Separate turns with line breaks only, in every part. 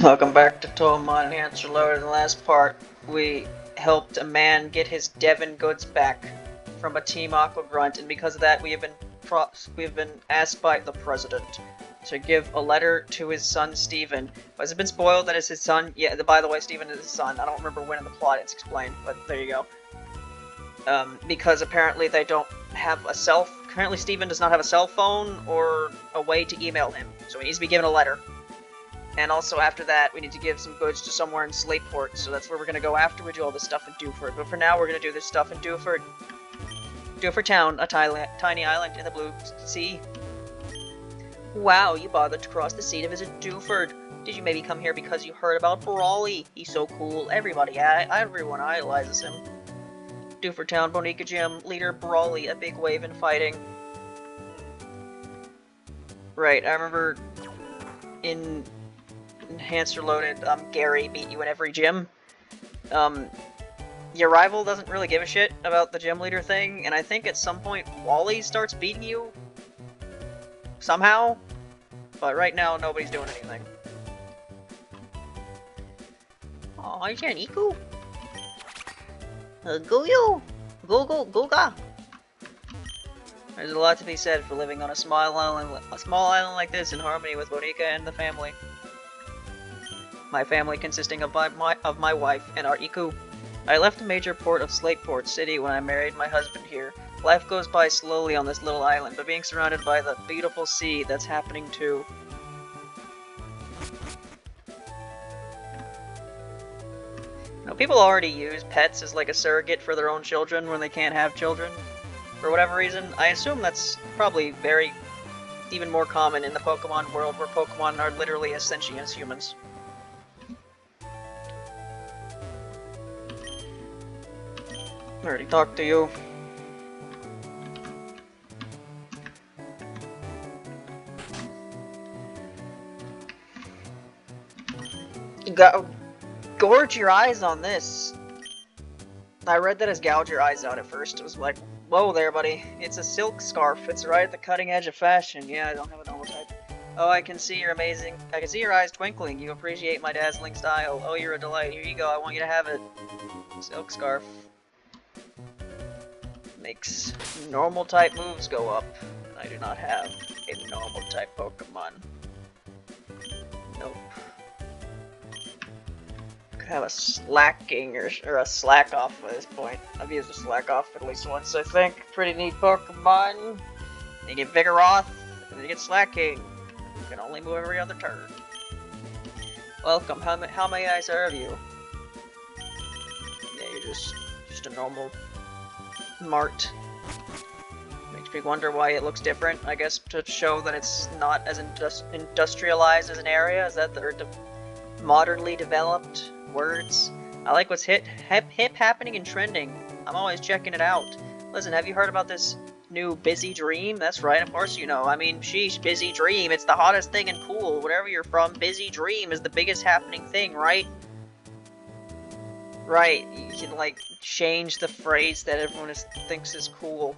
Welcome back to Touhoumon. Answer loaded. In the last part, we helped a man get his Devon goods back from a Team Aqua Grunt, and because of that, we have been asked by the president to give a letter to his son Stephen. Has it been spoiled that it's his son? Yeah. By the way, Stephen is his son. I don't remember when in the plot it's explained, but there you go. Because apparently they don't have a Apparently Stephen does not have a cell phone or a way to email him, so he needs to be given a letter. And also after that, we need to give some goods to somewhere in Slateport, so that's where we're gonna go after we do all this stuff in Dewford. But for now, we're gonna do this stuff in Dewford. Dewford Town, a tiny island in the blue sea. Wow, you bothered to cross the sea to visit Dewford. Did you maybe come here because you heard about Brawly? He's so cool. Everyone idolizes him. Dewford Town, Bonica Gym, leader Brawly, a big wave in fighting. Right, I remember in Enhancer Loaded, Gary beat you in every gym. Your rival doesn't really give a shit about the gym leader thing, and I think at some point Wally starts beating you somehow, but right now nobody's doing anything. Oh, is that Iku? Goyo! Go-go-go-ga! There's a lot to be said for living on a small island like this in harmony with Bonica and the family. My family consisting of my wife and our Iku. I left the major port of Slateport City when I married my husband here. Life goes by slowly on this little island, but being surrounded by the beautiful sea, that's happening too. Now, people already use pets as like a surrogate for their own children when they can't have children. For whatever reason, I assume that's probably even more common in the Pokemon world, where Pokemon are literally as sentient as humans. I already talked to you. You got gorge your eyes on this. I read that as gouge your eyes out at first. It was like, whoa there, buddy. It's a silk scarf. It's right at the cutting edge of fashion. Yeah, I don't have a normal type. Oh, I can see you're amazing. I can see your eyes twinkling. You appreciate my dazzling style. Oh, you're a delight. Here you go. I want you to have it. Silk scarf. Makes normal type moves go up. I do not have a normal type Pokemon. Nope. Could have a slacking or a slack off at this point. I've used a slack off at least once, I think. Pretty neat Pokemon. You get Vigoroth, and then you get slacking. You can only move every other turn. Welcome. How may I serve you? Yeah, you're just a normal Mart. Makes me wonder why it looks different. I guess to show that it's not as industrialized as an area, as that they're modernly developed words. I like what's hip happening and trending. I'm always checking it out. Listen, have you heard about this new Busy Dream? That's right, of course you know. I mean, sheesh, Busy Dream. It's the hottest thing in Pool. Wherever you're from, Busy Dream is the biggest happening thing, right? Right, you can like change the phrase that everyone thinks is cool.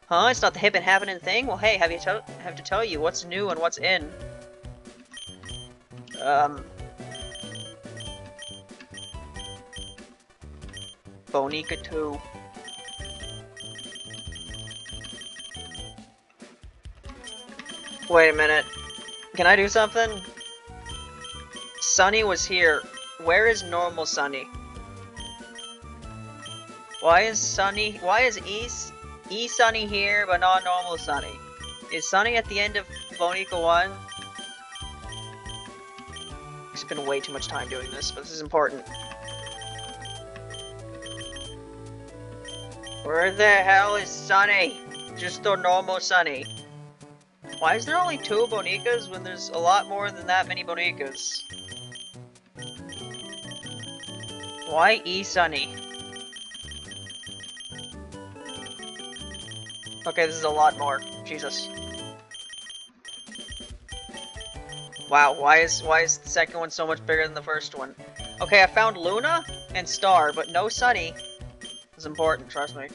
Huh? It's not the hip and happening thing? Well, hey, have to tell you what's new and what's in. Bonica 2. Wait a minute. Can I do something? Sunny was here. Where is normal Sunny? Why is E Sunny here but not normal Sunny? Is Sunny at the end of Bonica 1? I spent way too much time doing this, but this is important. Where the hell is Sunny? Just the normal Sunny. Why is there only 2 Bonicas when there's a lot more than that many Bonicas? Why E Sunny? Okay, this is a lot more. Jesus. Wow, why is the second one so much bigger than the first one? Okay, I found Luna and Star, but no Sunny. It's important, trust me.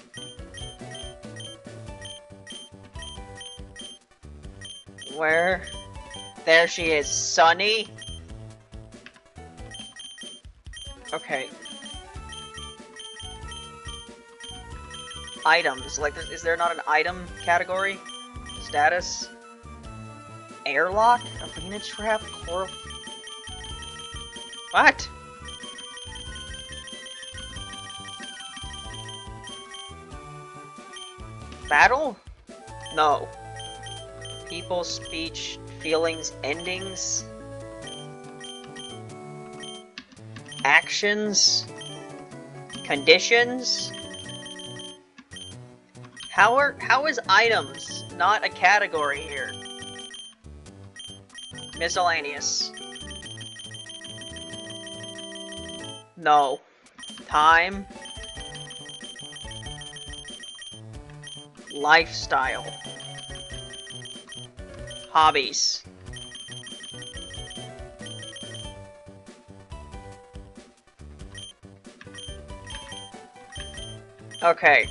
Where? There she is. Sunny? Okay. Items. Like, is there not an item category? Status? Airlock? Arena trap? Coral... What? Battle? No. People, speech, feelings, endings? Actions? Conditions? How is items not a category here? Miscellaneous. No. Time. Lifestyle. Hobbies. Okay.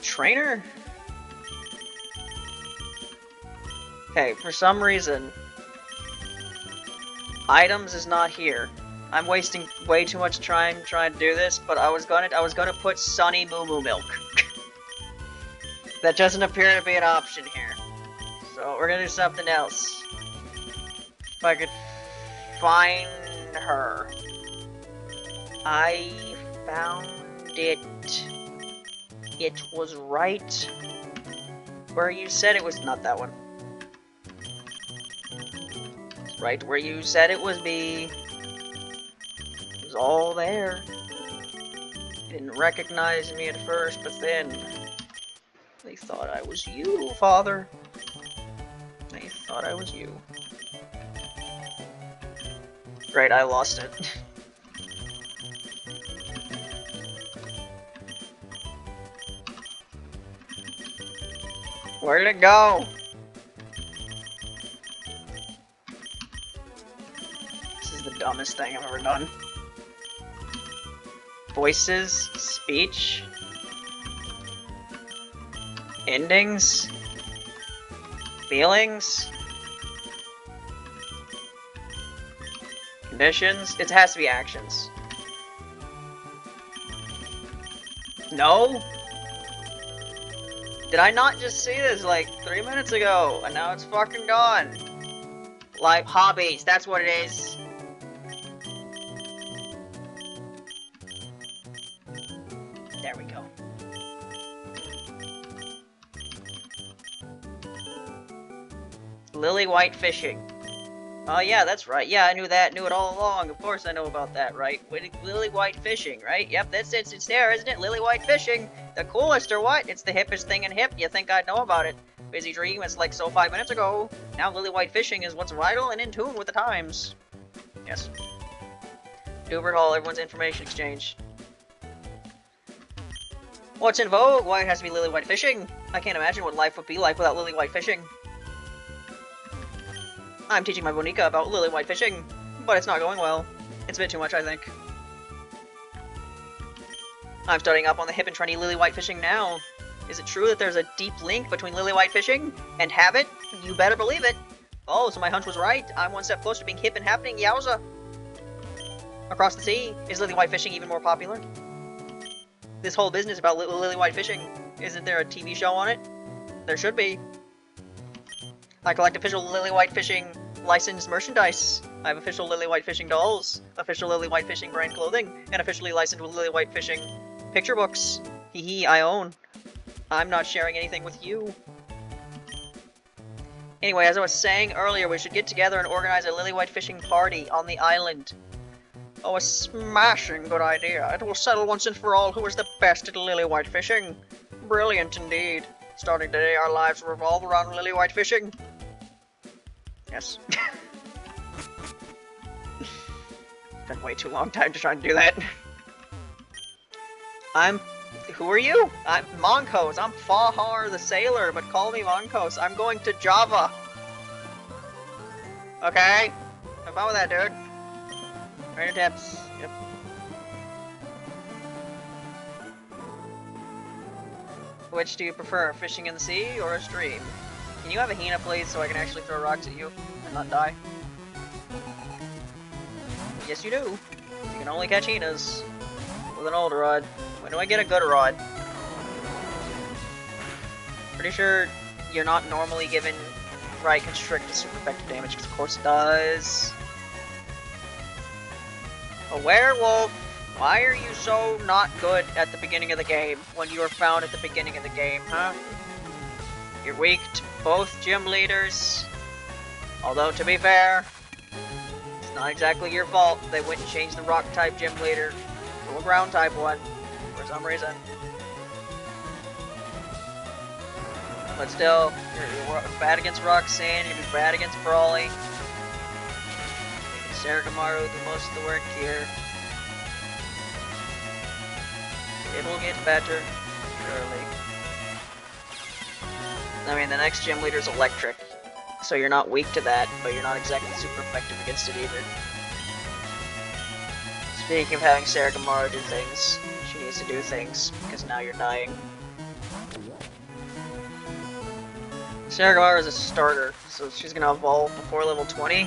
Trainer? Okay, for some reason, items is not here. I'm wasting way too much trying to do this, but I was gonna put Sunny Moo Moo Milk. That doesn't appear to be an option here. So we're gonna do something else. If I could find her. I found it. It was right where you said it was. Not that one. It's right where you said it was me. It was all there. You didn't recognize me at first, but then they thought I was you, Father. They thought I was you. Great, I lost it. Where'd it go? This is the dumbest thing I've ever done. Voices, speech, endings, feelings, conditions. It has to be actions. No? Did I not just see this like 3 minutes ago, and now it's fucking gone? Like, hobbies, that's what it is. There we go. Lily white fishing. Oh yeah, that's right. Yeah, I knew that. Knew it all along. Of course I know about that, right? Lily white fishing, right? Yep, that's it. It's there, isn't it? Lily white fishing. The coolest or what? It's the hippest thing in hip. You think I'd know about it? Busy dream. It's like so 5 minutes ago. Now lily white fishing is what's vital and in tune with the times. Yes. Dewford Hall. Everyone's information exchange. What's in vogue? Why it has to be lily white fishing? I can't imagine what life would be like without lily white fishing. I'm teaching my Bonica about lily white fishing, but it's not going well. It's a bit too much, I think. I'm studying up on the hip and trendy lily white fishing now. Is it true that there's a deep link between lily white fishing and habit? You better believe it. Oh, so my hunch was right. I'm one step closer to being hip and happening. Yowza! Across the sea, is lily white fishing even more popular? This whole business about lily white fishing, isn't there a TV show on it? There should be. I collect official lily white fishing licensed merchandise. I have official lily white fishing dolls, official lily white fishing brand clothing, and officially licensed with lily white fishing picture books. Hee hee, I own. I'm not sharing anything with you. Anyway, as I was saying earlier, we should get together and organize a lily white fishing party on the island. Oh, a smashing good idea. It will settle once and for all who is the best at lily white fishing. Brilliant indeed. Starting today, our lives revolve around lily white fishing. Yes. Been way too long time to try and do that. Who are you? I'm Monkos. I'm Fahar the Sailor, but call me Monkos. I'm going to Java. Okay? Have fun with that, dude. Right your tips. Yep. Which do you prefer, fishing in the sea or a stream? Can you have a Hina, please, so I can actually throw rocks at you and not die? Yes, you do. You can only catch hyenas with an old rod. When do I get a good rod? Pretty sure you're not normally given right constrict to super effective damage, because of course it does. A werewolf! Why are you so not good at the beginning of the game when you were found at the beginning of the game, huh? You're weak to both gym leaders. Although, to be fair, it's not exactly your fault they went and changed the rock-type gym leader to a ground-type one for some reason. But still, you're bad against Roxanne, you're gonna be bad against Brawly. Saragamaru will do most of the work here. It will get better, surely. I mean, the next gym leader is electric, so you're not weak to that, but you're not exactly super effective against it either. Speaking of having Saragamaru do things, she needs to do things, because now you're dying. Saragamaru is a starter, so she's gonna evolve before level 20,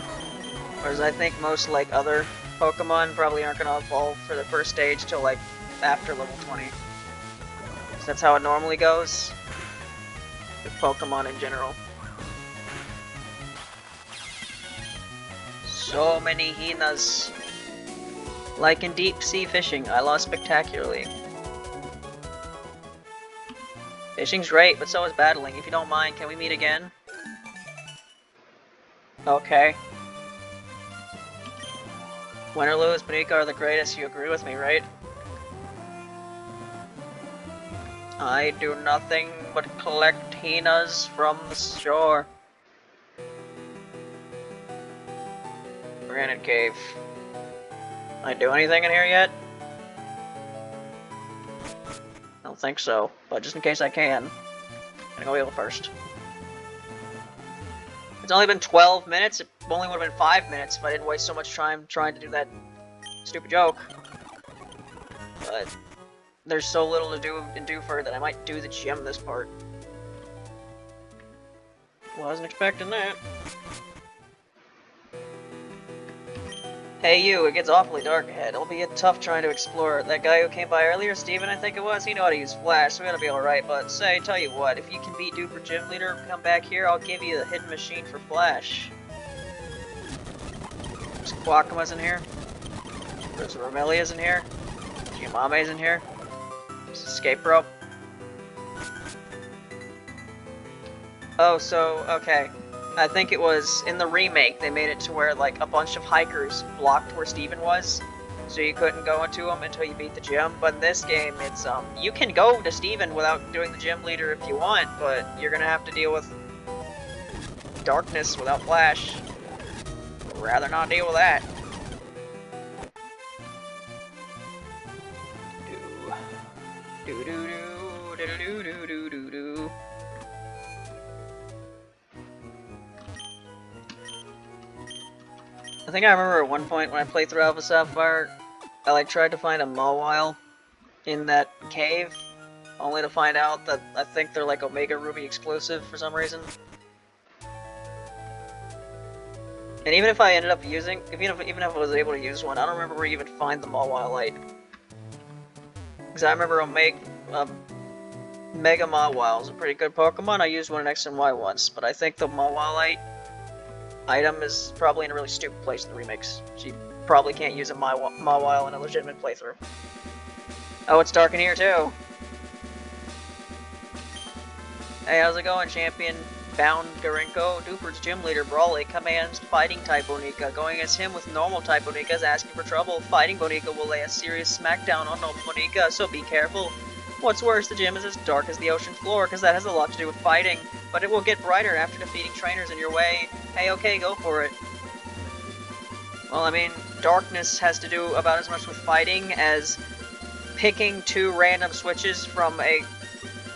whereas I think most, like, other Pokemon probably aren't gonna evolve for the first stage till, like, after level 20. So that's how it normally goes with Pokemon in general. So many hyenas. Like in deep sea fishing, I lost spectacularly. Fishing's great, but so is battling. If you don't mind, can we meet again? Okay. Win or lose, Bonica are the greatest. You agree with me, right? I do nothing but collect hyenas from the shore. Granite Cave. I do anything in here yet? I don't think so, but just in case I can, I'm gonna go heal first. It's only been 12 minutes, it only would have been 5 minutes if I didn't waste so much time trying to do that stupid joke. But there's so little to do in Dewford that I might do the gym this part. Wasn't expecting that. Hey you, it gets awfully dark ahead. It'll be tough trying to explore. That guy who came by earlier, Steven I think it was, he knew how to use Flash, so we gotta be alright, but say, tell you what, if you can beat Dewford Gym Leader, come back here, I'll give you the hidden machine for Flash. There's Quackama's in here. There's Romelia's in here. Giamame's in here. There's Escape Rope. Oh, so, okay. I think it was in the remake they made it to where like a bunch of hikers blocked where Steven was, so you couldn't go into them until you beat the gym. But in this game, it's you can go to Steven without doing the gym leader if you want, but you're gonna have to deal with darkness without Flash. I'd rather not deal with that. Do do do do do do do do do. I think I remember at one point when I played through Alpha Sapphire, I like tried to find a Mawile in that cave, only to find out that I think they're like Omega Ruby exclusive for some reason. And even if I ended up using, even if I was able to use one, I don't remember where you even find the Mawile Light. Because I remember Mega Mawile is a pretty good Pokemon. I used one in X and Y once, but I think the Mawile Light item is probably in a really stupid place in the remakes. So you probably can't use a Mawile in a legitimate playthrough. Oh, it's dark in here too. Hey, how's it going, champion? Bound Garinko, Dewford's gym leader Brawly commands fighting type Bonica. Going against him with normal type Bonica is asking for trouble. Fighting Bonica will lay a serious smackdown on normal Bonica, so be careful. What's worse, the gym is as dark as the ocean floor, because that has a lot to do with fighting. But it will get brighter after defeating trainers in your way. Hey, okay, go for it. Well, I mean, darkness has to do about as much with fighting as picking 2 random switches from a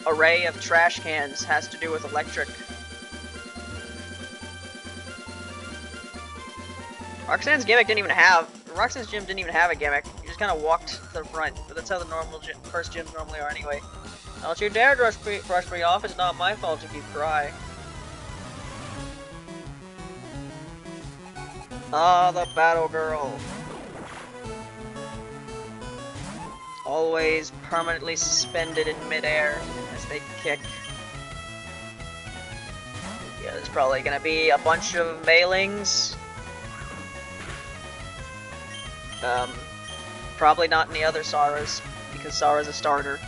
array of trash cans has to do with electric. Roxanne's gimmick didn't even have... Roxanne's gym didn't even have a gimmick. You just kind of walked to the front, but that's how the normal first gyms normally are anyway. Don't you dare brush me off, it's not my fault if you cry. Ah, the battle girl. always permanently suspended in midair as they kick. Yeah, there's probably gonna be a bunch of mailings. Probably not any other Saras, because Sara's a starter.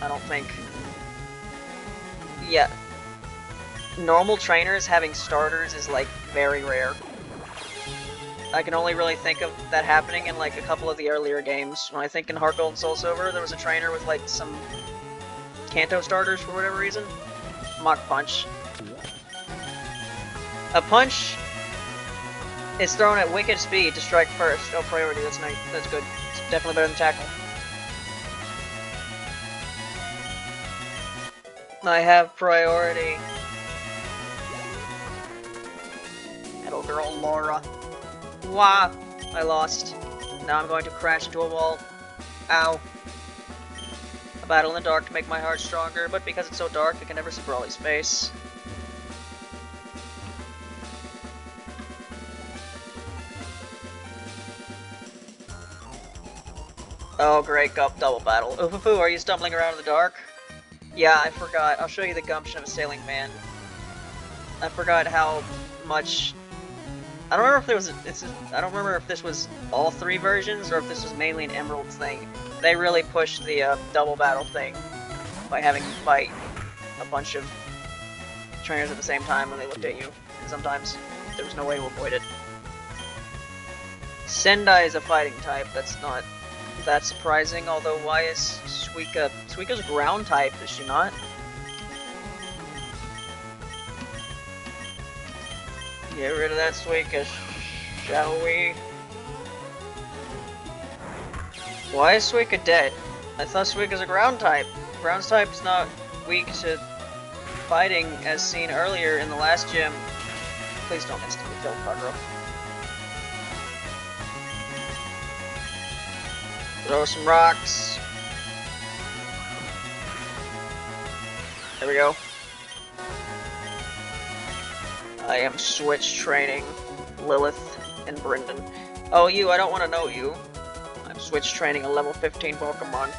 I don't think. Yeah. Normal trainers having starters is, like, very rare. I can only really think of that happening in, like, a couple of the earlier games. When I think in Heart Gold and Soul Silver, there was a trainer with, like, some Kanto starters for whatever reason. Mach Punch. A punch is thrown at wicked speed to strike first. Oh, priority, that's nice. That's good. It's definitely better than tackle. I have priority. Metal Girl Laura. Wah! I lost. Now I'm going to crash into a wall. Ow. A battle in the dark to make my heart stronger, but because it's so dark, I can never see Brawly's face. Oh great, double battle. Oofufu, are you stumbling around in the dark? Yeah, I forgot. I'll show you the gumption of a sailing man. I forgot how much... I don't remember if there was I don't remember if this was all 3 versions or if this was mainly an Emerald thing. They really pushed the double battle thing by having you fight a bunch of trainers at the same time when they looked at you. And sometimes there was no way to avoid it. Sendai is a fighting type. That's not that surprising, although why is Suika... Suika's ground type, is she not? Get rid of that Suika, shall we? Why is Suika dead? I thought Suika's a ground type. Ground type's not weak to fighting, as seen earlier in the last gym. Please don't instantly kill Kagura. Throw some rocks. There we go. I am switch training Lilith and Brendan. Oh, you, I don't want to know you. I'm switch training a level 15 Pokemon.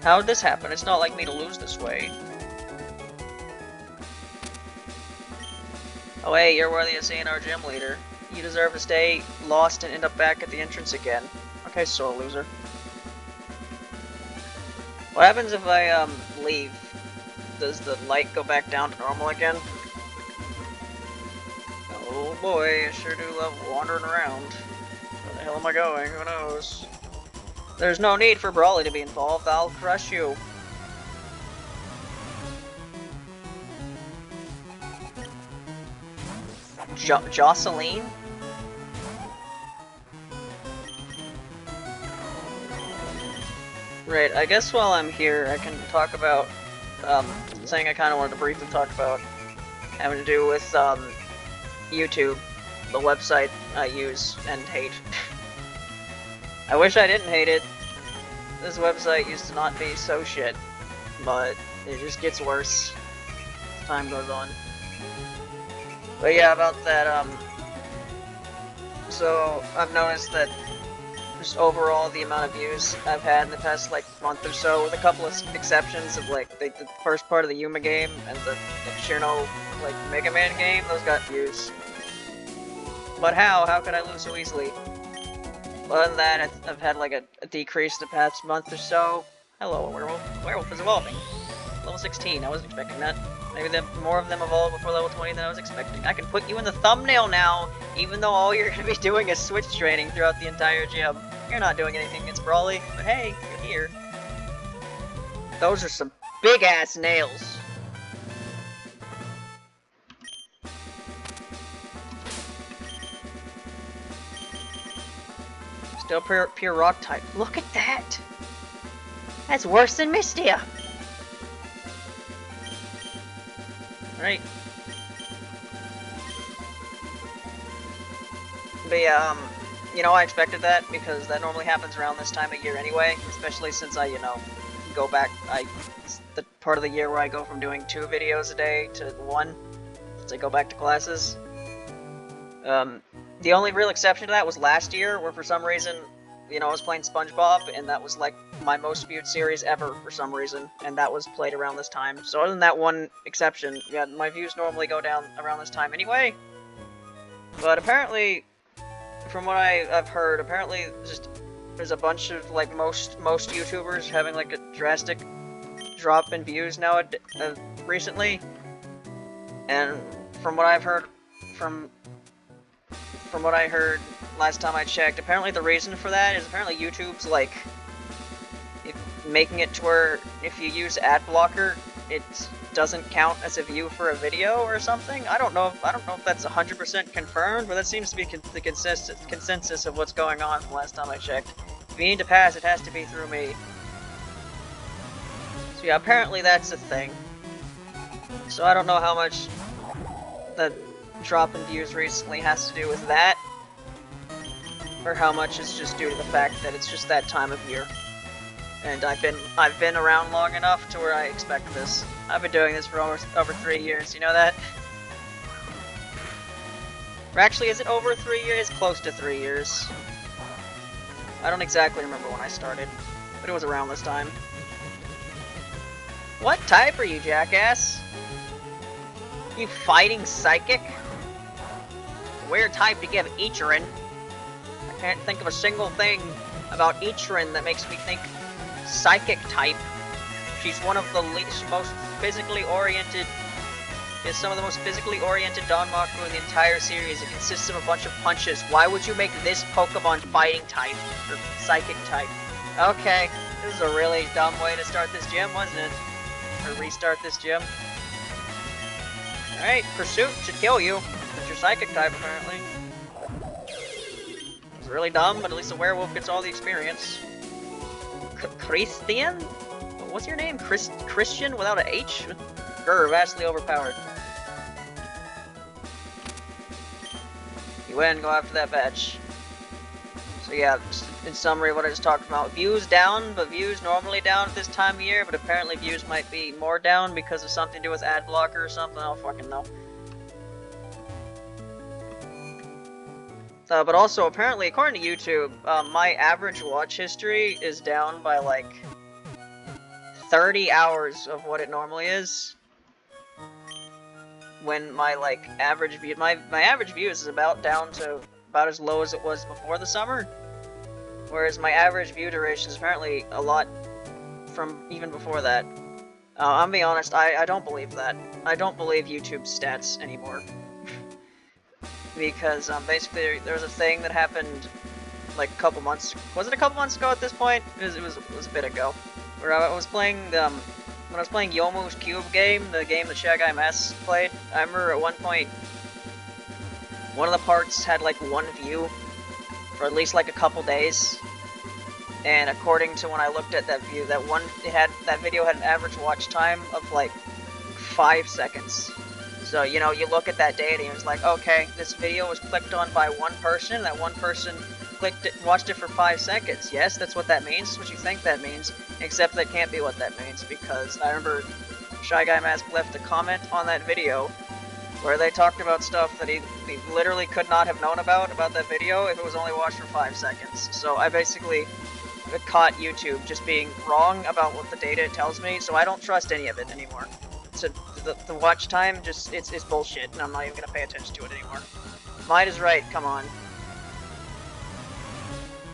How did this happen? It's not like me to lose this way. Oh hey, you're worthy of seeing our gym leader. You deserve to stay lost and end up back at the entrance again. Okay, sore loser. What happens if I, leave? Does the light go back down to normal again? Oh boy, I sure do love wandering around. Where the hell am I going? Who knows? There's no need for Brawly to be involved, I'll crush you. Jocelyn? Right, I guess while I'm here, I can talk about, something I kind of wanted to briefly talk about, having to do with, YouTube, the website I use and hate. I wish I didn't hate it. This website used to not be so shit, but it just gets worse as time goes on. But yeah, about that, so I've noticed that just overall the amount of views I've had in the past like month or so, with a couple of exceptions of like the first part of the Yuma game and the Shirno like Mega Man game, those got views. But how could I lose so easily? Other than that, I've had like a decrease in the past month or so. Hello, werewolf. Werewolf is evolving. Level 16, I wasn't expecting that. Maybe more of them evolve before level 20 than I was expecting. I can put you in the thumbnail now, even though all you're going to be doing is switch training throughout the entire gym. You're not doing anything against Brawly, but hey, you're here. Those are some big-ass nails. Still pure rock type. Look at that! That's worse than Mistia! Right. But yeah, you know, I expected that because that normally happens around this time of year anyway, especially since I, you know, go back, it's the part of the year where I go from doing 2 videos a day to 1, since I go back to classes. The only real exception to that was last year, where for some reason you know, I was playing SpongeBob, and that was like my most viewed series ever for some reason, and that was played around this time. So other than that one exception, yeah, my views normally go down around this time anyway. But apparently, from what I've heard, apparently just there's a bunch of like most YouTubers having like a drastic drop in views now recently, and from what I've heard, from what I heard last time I checked, apparently the reason for that is apparently YouTube's like making it to where if you use ad blocker, it doesn't count as a view for a video or something. I don't know if that's 100% confirmed, but that seems to be the consensus of what's going on from last time I checked. If you need to pass, it has to be through me. So yeah, apparently that's a thing. So I don't know how much the drop in views recently has to do with that, or how much is just due to the fact that it's just that time of year. And I've been around long enough to where I expect this. I've been doing this for over 3 years, you know that? Or actually, is it over 3 years? Close to 3 years. I don't exactly remember when I started, but it was around this time. What type are you, jackass? You fighting psychic? Weird type to give Ichirin. I can't think of a single thing about Ichirin that makes me think psychic type. She's one of the most physically oriented, is some of the most physically oriented Danmaku in the entire series. It consists of a bunch of punches. Why would you make this Pokemon fighting type, or psychic type? Okay, this is a really dumb way to start this gym, wasn't it? Or restart this gym. Alright, Pursuit should kill you. It's your psychic type, apparently. It's really dumb, but at least a werewolf gets all the experience. Christian? What's your name? Christian without a H? Grr, vastly overpowered. You win, go after that badge. So yeah, in summary, what I just talked about. Views down, but views normally down at this time of year, but apparently views might be more down because of something to do with ad blocker or something, I don't fucking know. But also, apparently, according to YouTube, my average watch history is down by like 30 hours of what it normally is. When my like average view, my average views is about down to about as low as it was before the summer, whereas my average view duration is apparently a lot from even before that. I'm being honest, I don't believe that. I don't believe YouTube's stats anymore. Because basically there was a thing that happened like a couple months. Was it a couple months ago at this point? It was a bit ago. Where I was playing when I was playing Yomu's Cube game, the game that Shy Guy Mass played. I remember at one point one of the parts had like 1 view for at least like a couple days. And according to when I looked at that view, that video had an average watch time of like 5 seconds. So, you know, you look at that data and it's like, okay, this video was clicked on by one person, and that one person clicked it, watched it for 5 seconds. Yes, that's what that means, that's what you think that means, except that can't be what that means, because I remember Shy Guy Mask left a comment on that video where they talked about stuff that he literally could not have known about that video if it was only watched for 5 seconds. So I basically caught YouTube just being wrong about what the data tells me, so I don't trust any of it anymore. So the watch time just it's bullshit, and I'm not even gonna pay attention to it anymore. Might is right, come on.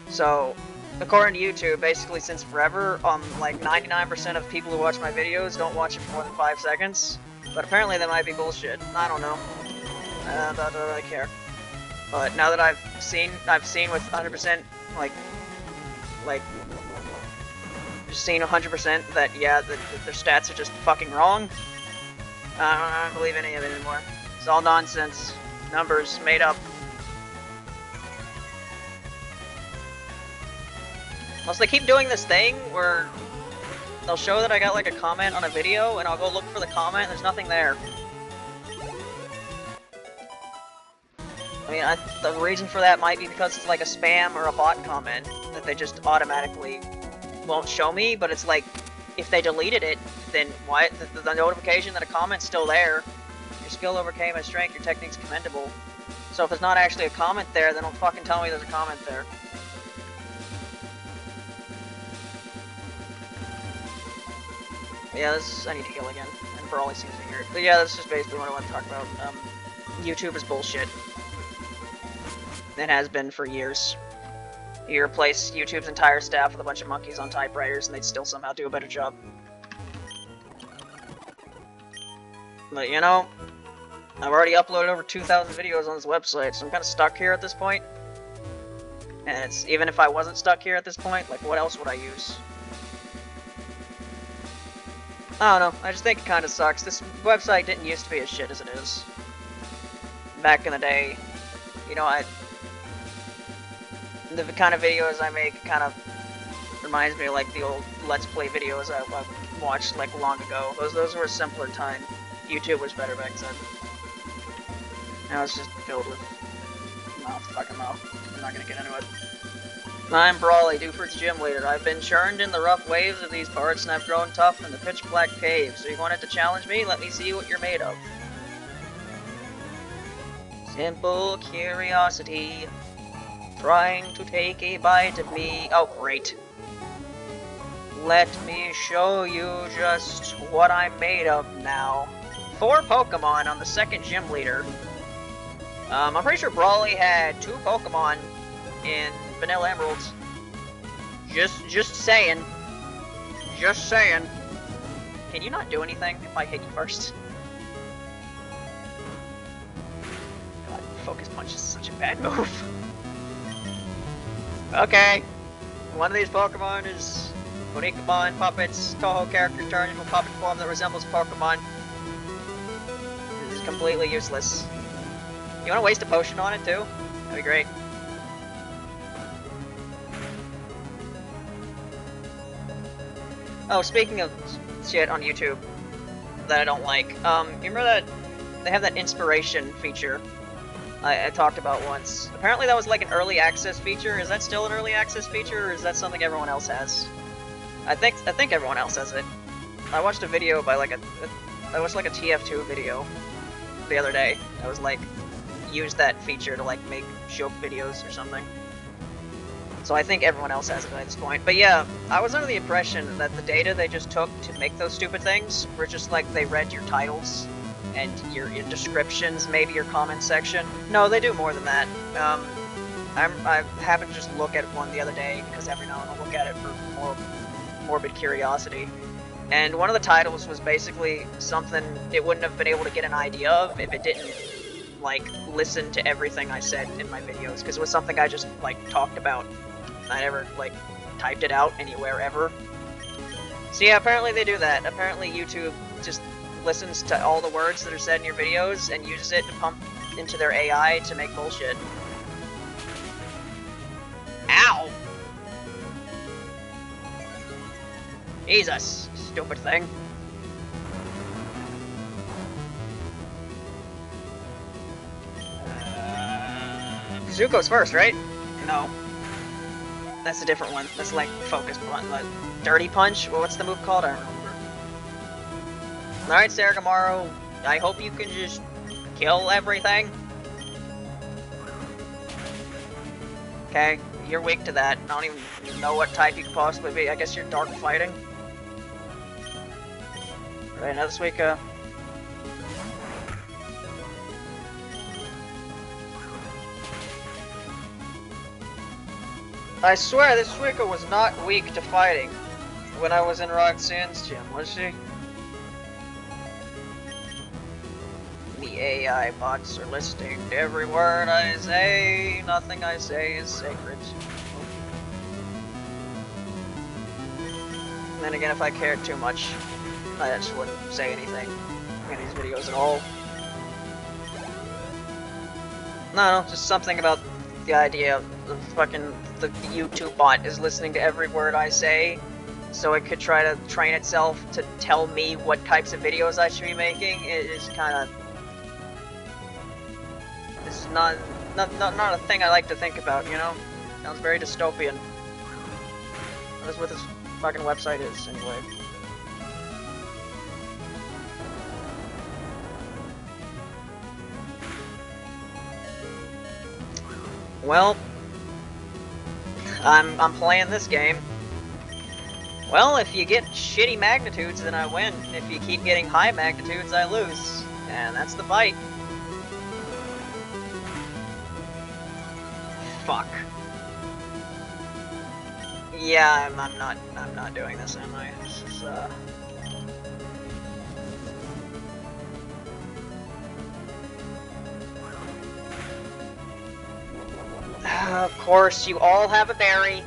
So according to YouTube, basically since forever, like 99% of people who watch my videos don't watch it for more than 5 seconds. But apparently that might be bullshit. I don't know. I don't really care. But now that I've seen with 100% like just seen 100% that yeah, that their stats are just fucking wrong. I don't believe any of it anymore. It's all nonsense. Numbers made up. Plus, they keep doing this thing where they'll show that I got like a comment on a video, and I'll go look for the comment, and there's nothing there. I mean, the reason for that might be because it's like a spam or a bot comment that they just automatically won't show me, but it's like, if they deleted it, then why the notification that a comment's still there. Your skill overcame my strength, your technique's commendable. So if there's not actually a comment there, then don't fucking tell me there's a comment there. Yeah, I need to heal again, and Brawly seems to hear it. But yeah, that's just basically what I want to talk about. YouTube is bullshit. It has been for years. You replace YouTube's entire staff with a bunch of monkeys on typewriters, and they'd still somehow do a better job. But you know, I've already uploaded over 2,000 videos on this website, so I'm kind of stuck here at this point. And it's even if I wasn't stuck here at this point, like what else would I use? I don't know. I just think it kind of sucks. This website didn't used to be as shit as it is. Back in the day, you know, the kind of videos I make kind of reminds me of like the old Let's Play videos I watched like long ago. Those were a simpler time. YouTube was better back then. Now it's just filled with fucking mouth. I'm not gonna get into it. I'm Brawly, Dewford's gym leader. I've been churned in the rough waves of these parts, and I've grown tough in the pitch black caves. So you wanted to challenge me? Let me see what you're made of. Simple curiosity, trying to take a bite of me. Oh, great. Let me show you just what I'm made of now. 4 Pokemon on the second gym leader. I'm pretty sure Brawly had 2 Pokemon in Vanilla Emeralds. Just saying. Just saying. Can you not do anything if I hit you first? God, Focus Punch is such a bad move. Okay. One of these Pokemon is Bonekabon Puppet's Touhou character turned into a puppet form that resembles Pokemon. This is completely useless. You wanna waste a potion on it too? That'd be great. Oh, speaking of shit on YouTube that I don't like, you remember that they have that inspiration feature I talked about once? Apparently that was like an early access feature. Is that still an early access feature, or is that something everyone else has? I think everyone else has it. I watched a video by like I watched like a TF2 video the other day. I was like, use that feature to like make joke videos or something. So I think everyone else has it at this point. But yeah, I was under the impression that the data they just took to make those stupid things were just like they read your titles and your descriptions, maybe your comment section. No, they do more than that. I happened to just look at one the other day because every now and then I'll look at it for more morbid curiosity. And one of the titles was basically something it wouldn't have been able to get an idea of if it didn't like listen to everything I said in my videos, because it was something I just like talked about. I never like typed it out anywhere ever. So yeah, apparently they do that. Apparently YouTube just listens to all the words that are said in your videos and uses it to pump into their AI to make bullshit. Ow! Jesus, stupid thing. Zuko's first, right? No. That's a different one. That's like Focus Punch, like Dirty Punch? Well, what's the move called? I don't remember. Alright, Saragamaro, I hope you can just kill everything. Okay, you're weak to that. I don't even know what type you could possibly be. I guess you're dark fighting. Right, another Suika. I swear this Suika was not weak to fighting when I was in Roxanne's gym, was she? The AI bots are listening to every word I say. Nothing I say is sacred. And then again, if I cared too much, I just wouldn't say anything in these videos at all. No, just something about the idea of the YouTube bot is listening to every word I say, so it could try to train itself to tell me what types of videos I should be making. It is kind of... It's not a thing I like to think about, you know? Sounds very dystopian. That's what this fucking website is, anyway. Well, I'm playing this game. Well, if you get shitty magnitudes, then I win. If you keep getting high magnitudes, I lose. And that's the fight. Fuck. Yeah, I'm not doing this, am I? This is, of course, you all have a berry.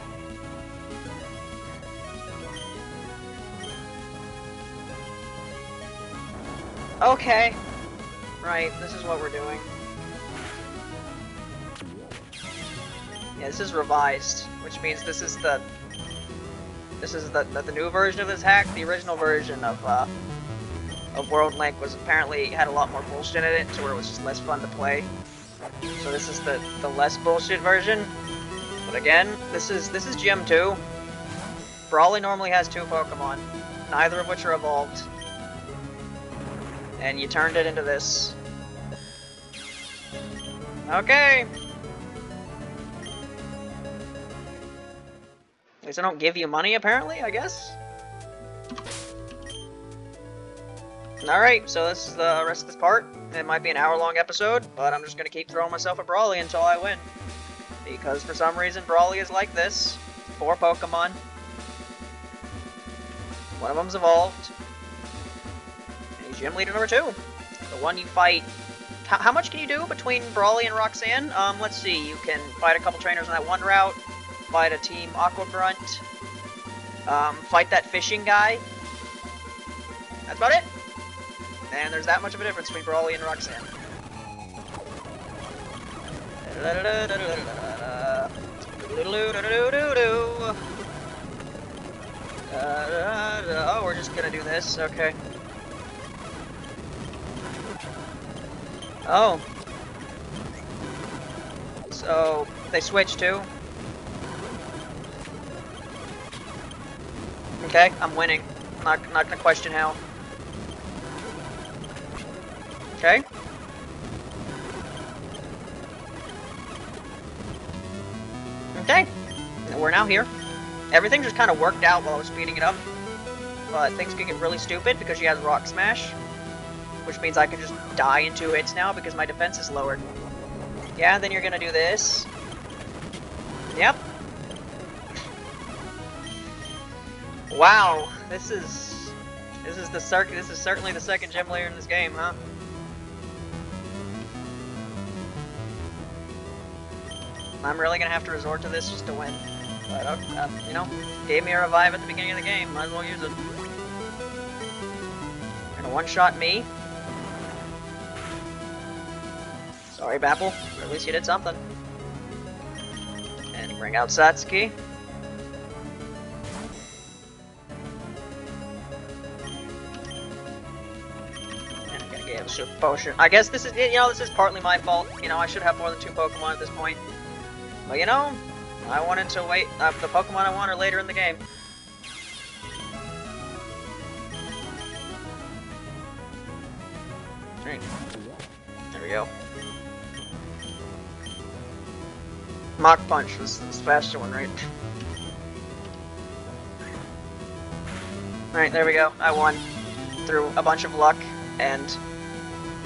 Okay. Right, this is what we're doing. Yeah, this is revised, which means this is the new version of this hack. The original version of World Link was apparently had a lot more bullshit in it, to where it was just less fun to play. So this is the less bullshit version. But again, this is Gym 2. Brawly normally has 2 Pokemon, neither of which are evolved. And you turned it into this. Okay. At least I don't give you money, apparently, I guess? Alright, so this is the rest of this part. It might be an hour-long episode, but I'm just gonna keep throwing myself at Brawly until I win. Because for some reason, Brawly is like this. 4 Pokemon. One of them's evolved. And he's Gym Leader number 2. The one you fight... How much can you do between Brawly and Roxanne? Let's see. You can fight a couple trainers on that one route. Fight a Team Aqua Grunt. Fight that fishing guy. That's about it. And there's that much of a difference between Brawly and Roxanne. Oh, we're just gonna do this. Okay. Oh. So, they switched too? Okay, I'm winning. I'm not gonna question how. Okay. Okay. We're now here. Everything just kind of worked out while I was speeding it up. But things can get really stupid because she has Rock Smash. Which means I can just die in 2 hits now because my defense is lowered. Yeah, then you're gonna do this. Yep. Wow, this is certainly the second gym leader in this game, huh? I'm really gonna have to resort to this just to win. But, you know, gave me a revive at the beginning of the game, might as well use it. Gonna one-shot me. Sorry, Babble, but at least you did something. And bring out Satsuki. And I'm gonna give a Super Potion. I guess this is, you know, this is partly my fault. You know, I should have more than 2 Pokemon at this point. But you know, I wanted to wait. The Pokemon I want are later in the game. Right. There we go. Mach Punch was the faster one, right? Alright, there we go. I won. Through a bunch of luck and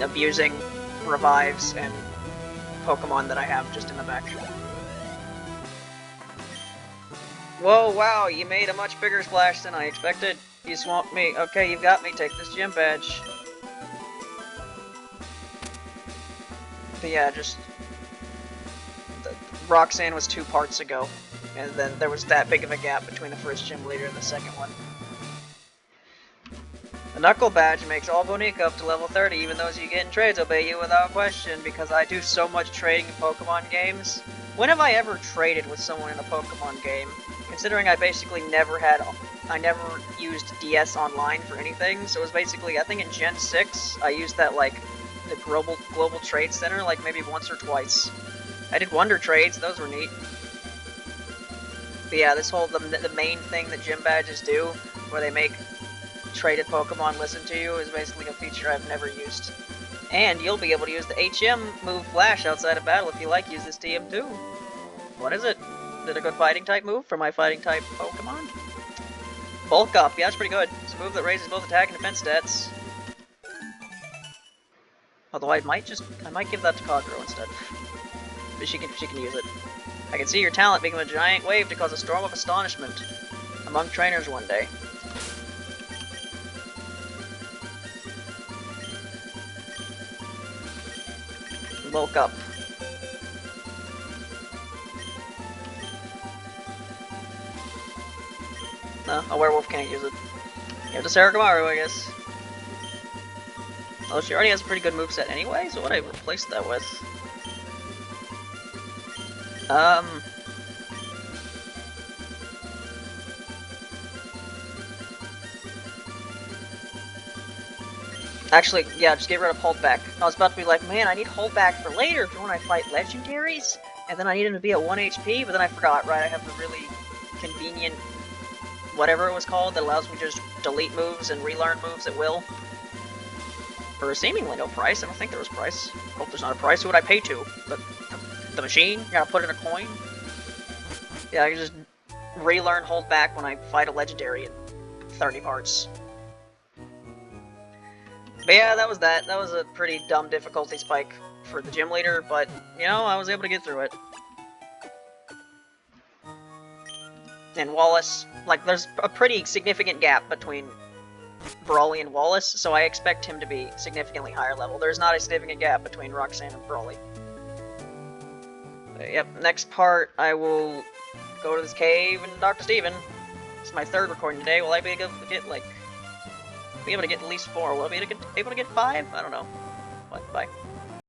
abusing revives and Pokemon that I have just in the back. Whoa, wow, you made a much bigger splash than I expected. You swamped me. Okay, you've got me. Take this gym badge. But yeah, just... Roxanne was 2 parts ago, and then there was that big of a gap between the first gym leader and the second one. The Knuckle badge makes all Bonica up to level 30, even those you get in trades obey you without question, because I do so much trading in Pokemon games. When have I ever traded with someone in a Pokemon game? Considering I basically never used DS Online for anything, so it was basically, I think in Gen 6, I used that, like, the Global Trade Center, like, maybe once or twice. I did Wonder Trades, those were neat. But yeah, this whole, the main thing that gym badges do, where they make traded Pokemon listen to you, is basically a feature I've never used. And you'll be able to use the HM move Flash outside of battle if you like, use this TM too. What is it? Is it a good fighting type move for my fighting type Pokemon? Bulk up, yeah, that's pretty good. It's a move that raises both attack and defense stats. Although I might give that to Kagero instead. But she can use it. I can see your talent become a giant wave to cause a storm of astonishment among trainers one day. Bulk up. No, a werewolf can't use it. You have to Saragamaru, I guess. Oh, she already has a pretty good moveset anyway, so what do I replace that with? Actually, yeah, just get rid of Holdback. I was about to be like, man, I need Holdback for later for when I fight legendaries, and then I need him to be at 1 HP, but then I forgot, right? I have the really convenient whatever it was called that allows me to just delete moves and relearn moves at will. For seemingly no price. I don't think there was a price. Hope there's not a price. Who would I pay to? The machine? You gotta put in a coin? Yeah, I can just relearn Holdback when I fight a legendary in 30 parts. But yeah, that was that. That was a pretty dumb difficulty spike for the gym leader, but, you know, I was able to get through it. And Wallace, like, there's a pretty significant gap between Brawly and Wallace, so I expect him to be significantly higher level. There's not a significant gap between Roxanne and Brawly. But, yep, next part, I will go to this cave and Dr. Steven. It's my third recording today. Will I be able to get, like, at least 4? Will I be able to get 5? I don't know. What? Bye.